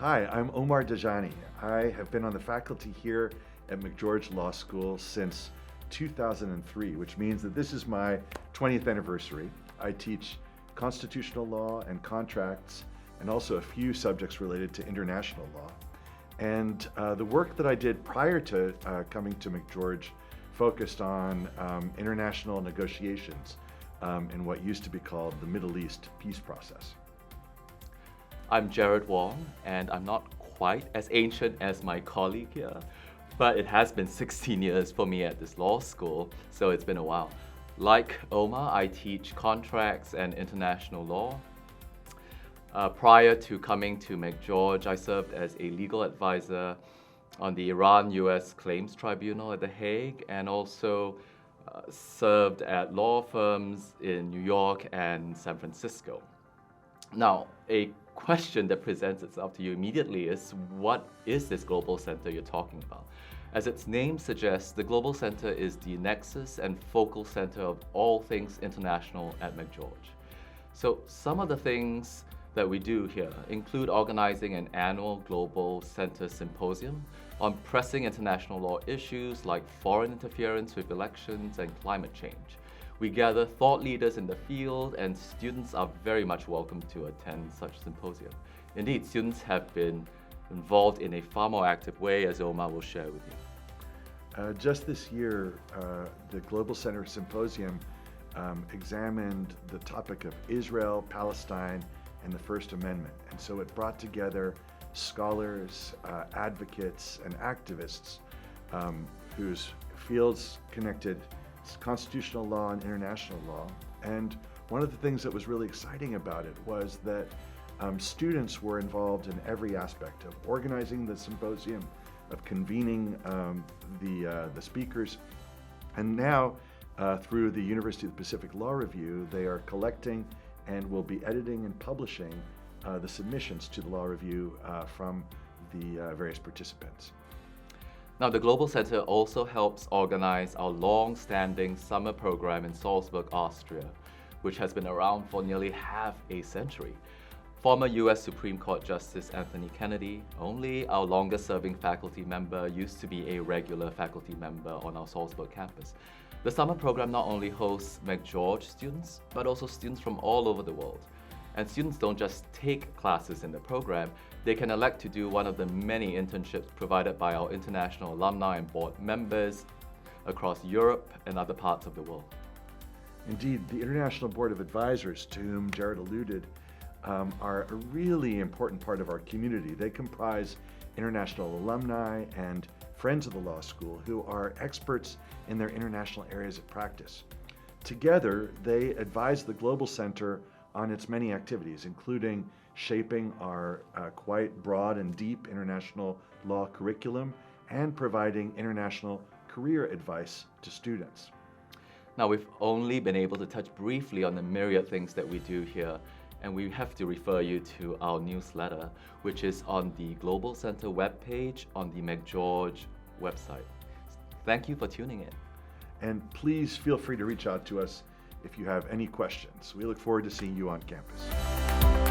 Hi, I'm Omar Dajani. I have been on the faculty here at McGeorge Law School since 2003, which means that this is my 20th anniversary. I teach constitutional law and contracts, and also a few subjects related to international law. And the work that I did prior to coming to McGeorge focused on international negotiations in what used to be called the Middle East peace process. I'm Jarrod Wong, and I'm not quite as ancient as my colleague here, but it has been 16 years for me at this law school, so it's been a while. Like Omar, I teach contracts and international law. Prior to coming to McGeorge, I served as a legal advisor on the Iran-U.S. Claims Tribunal at The Hague, and also served at law firms in New York and San Francisco. Now, a question that presents itself to you immediately is, what is this Global Center you're talking about? As its name suggests, the Global Center is the nexus and focal center of all things international at McGeorge. So some of the things that we do here include organizing an annual Global Center symposium on pressing international law issues like foreign interference with elections and climate change. We gather thought leaders in the field, and students are very much welcome to attend such symposia. Indeed, students have been involved in a far more active way, as Omar will share with you. Just this year, the Global Center Symposium examined the topic of Israel, Palestine, and the First Amendment. And so it brought together scholars, advocates, and activists whose fields connected constitutional law and international law. And one of the things that was really exciting about it was that students were involved in every aspect of organizing the symposium, of convening the speakers, and now through the University of the Pacific Law Review, they are collecting and will be editing and publishing the submissions to the Law Review from the various participants. Now, the Global Center also helps organize our long-standing summer program in Salzburg, Austria, which has been around for nearly half a century. Former U.S. Supreme Court Justice Anthony Kennedy, only our longest-serving faculty member, used to be a regular faculty member on our Salzburg campus. The summer program not only hosts McGeorge students, but also students from all over the world. And students don't just take classes in the program, they can elect to do one of the many internships provided by our international alumni and board members across Europe and other parts of the world. Indeed, the International Board of Advisors, to whom Jarrod alluded, are a really important part of our community. They comprise international alumni and friends of the law school who are experts in their international areas of practice. Together, they advise the Global Center on its many activities, including shaping our quite broad and deep international law curriculum and providing international career advice to students. Now, we've only been able to touch briefly on the myriad things that we do here, and we have to refer you to our newsletter, which is on the Global Center webpage on the McGeorge website. Thank you for tuning in. And please feel free to reach out to us if you have any questions. We look forward to seeing you on campus.